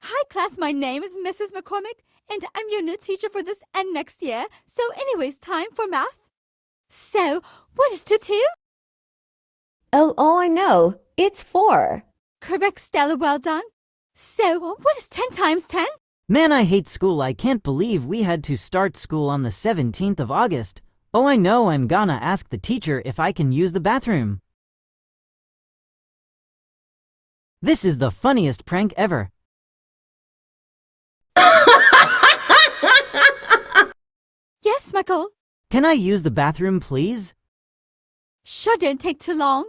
Hi class, my name is Mrs. McCormick, and I'm your new teacher for this and next year. So anyways, time for math. So, what is 2 2? Oh, I know. It's 4. Correct, Stella, well done. So, what is 10 times 10? Man, I hate school. I can't believe we had to start school on the 17th of August. Oh, I know. I'm gonna ask the teacher if I can use the bathroom. This is the funniest prank ever. Yes, Micheal. Can I use the bathroom, please? Sure, don't take too long.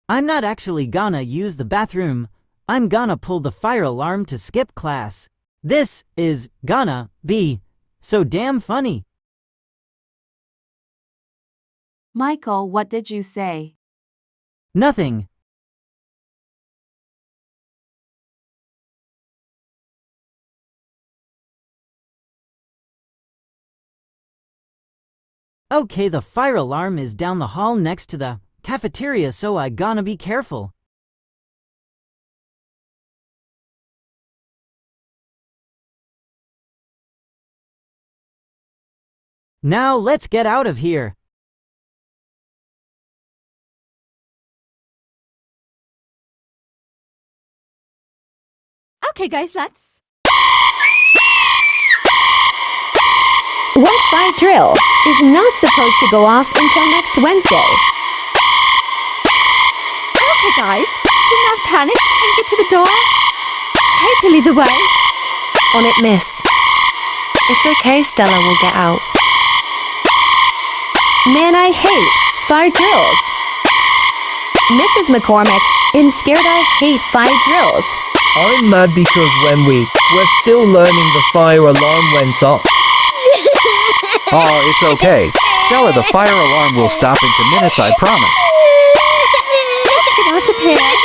I'm not actually gonna use the bathroom. I'm gonna pull the fire alarm to skip class. This is gonna be so damn funny. Micheal, what did you say? Nothing. Okay, the fire alarm is down the hall next to the cafeteria, so I gonna be careful. Now let's get out of here. Okay, guys, let's. What fire drill is not supposed to go off until next Wednesday? Okay, guys, do not panic and get to the door. Totally the way. On it, miss. It's okay, Stella will get out. Man, I hate fire drills. Mrs. McCormick, in scared I hate fire drills. I'm mad because when we're still learning, the fire alarm went off. Oh, it's okay. Stella, the fire alarm will stop in 2 minutes, I promise. Let's get out of here.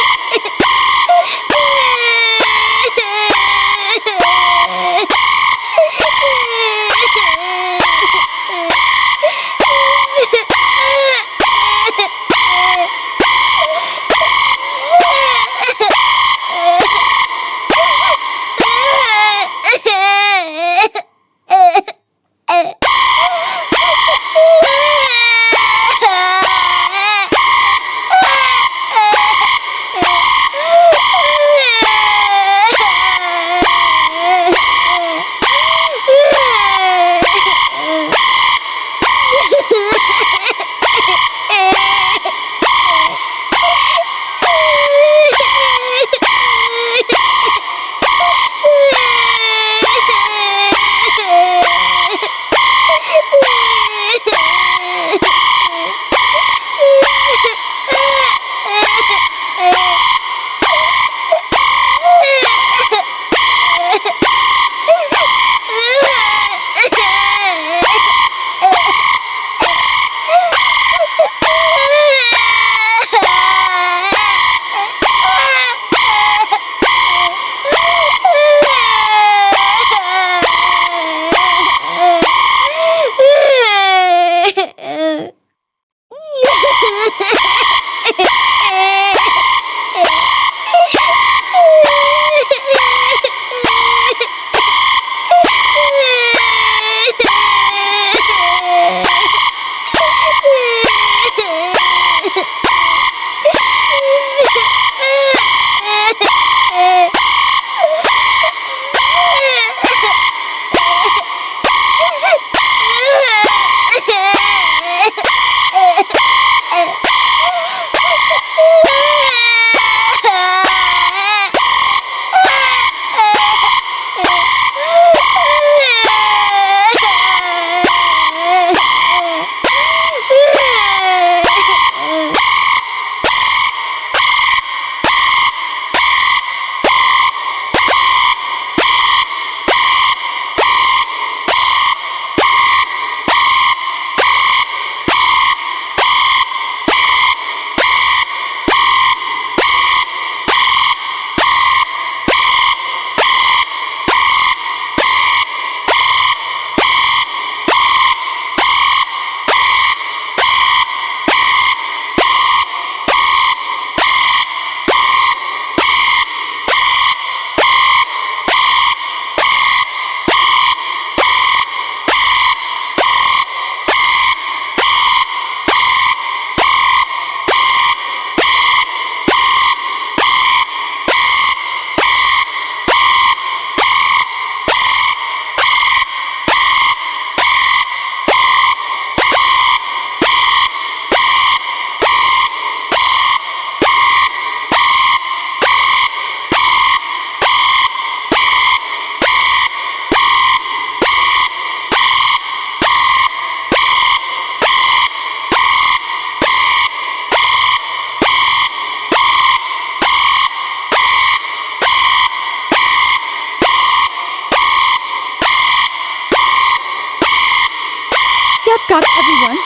Got everyone.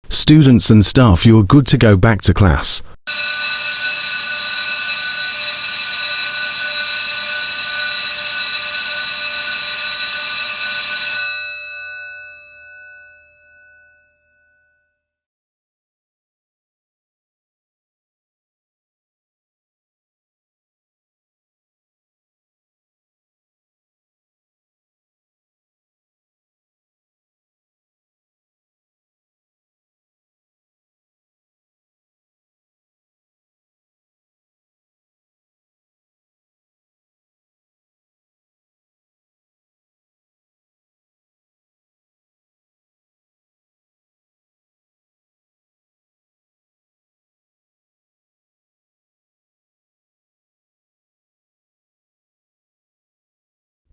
Students and staff, you're good to go back to class.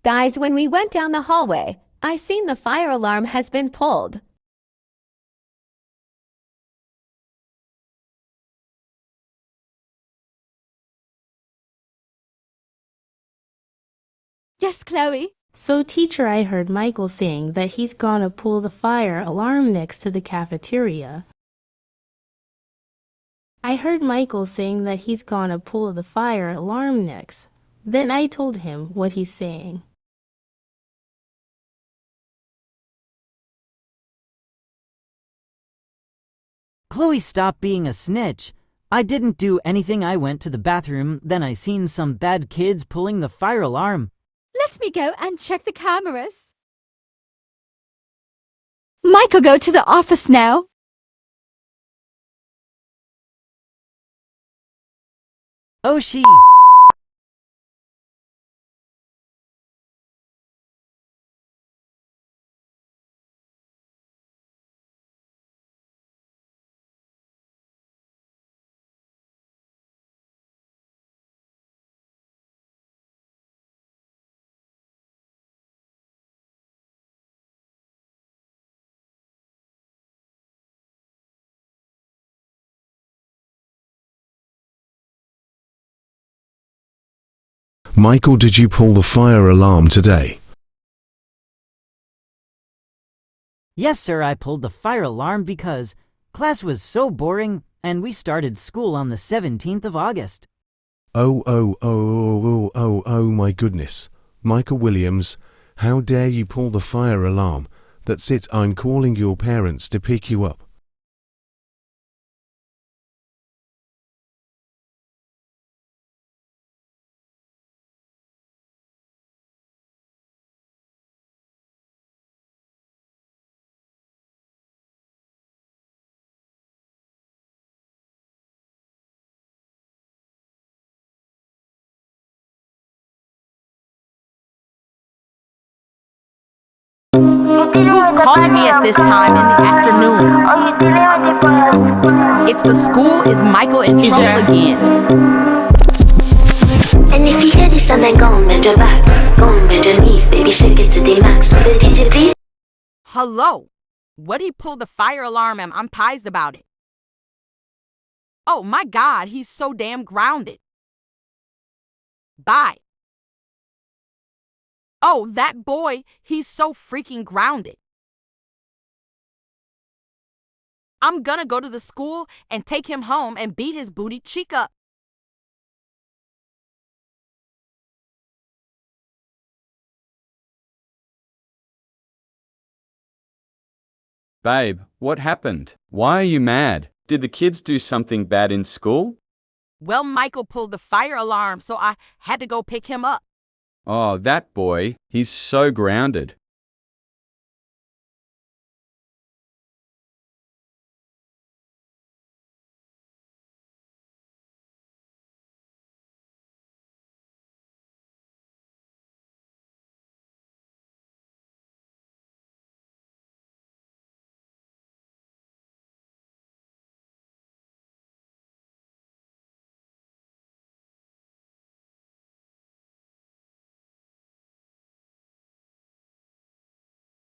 Guys, when we went down the hallway, I seen the fire alarm has been pulled. Yes, Chloe. So, teacher, I heard Michael saying that he's gonna pull the fire alarm next to the cafeteria. I heard Michael saying that he's gonna pull the fire alarm next. Then I told him what he's saying. Chloe, stop being a snitch. I didn't do anything. I went to the bathroom, then I seen some bad kids pulling the fire alarm. Let me go and check the cameras. Michael, go to the office now. Oh, she... Michael, did you pull the fire alarm today? Yes, sir, I pulled the fire alarm because class was so boring and we started school on the 17th of August. Oh, my goodness. Michael Williams, how dare you pull the fire alarm? That's it, I'm calling your parents to pick you up. Who's calling me at this time in the afternoon? It's the school. Is Michael in trouble again? And if you hear this and then go on, bend your back, go on, bend your knees, baby, shake it to the max. Will the DJ please? Hello? What'd he pull the fire alarm and I'm pissed about it? Oh my God, he's so damn grounded. Bye. Oh, that boy, he's so freaking grounded. I'm gonna go to the school and take him home and beat his booty cheek up. Babe, what happened? Why are you mad? Did the kids do something bad in school? Well, Michael pulled the fire alarm, so I had to go pick him up. Oh, that boy. He's so grounded.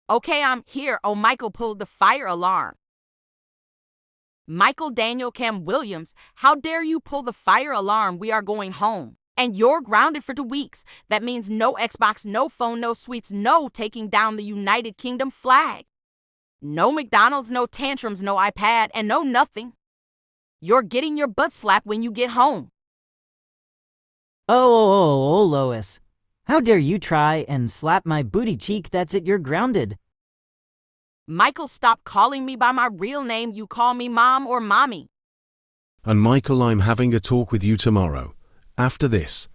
Okay, I'm here. Oh, Michael pulled the fire alarm. Michael Daniel Cam Williams, how dare you pull the fire alarm? We are going home. And you're grounded for 2 weeks. That means no Xbox, no phone, no sweets, no taking down the United Kingdom flag. No McDonald's, no tantrums, no iPad, and no nothing. You're getting your butt slapped when you get home. Oh, Lois. How dare you try and slap my booty cheek? That's it, you're grounded. Michael, stop calling me by my real name. You call me Mom or Mommy. And Michael, I'm having a talk with you tomorrow. After this.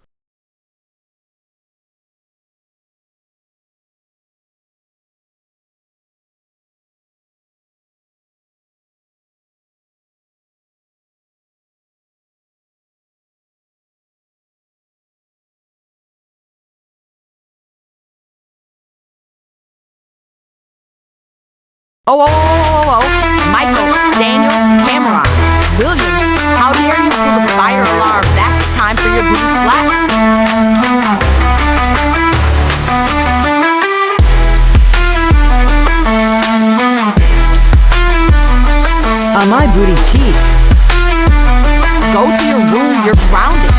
Oh, Michael, Daniel, Cameron, Williams, how dare you pull the fire alarm? That's time for your booty slap. On my booty cheek. Go to your room, you're grounded.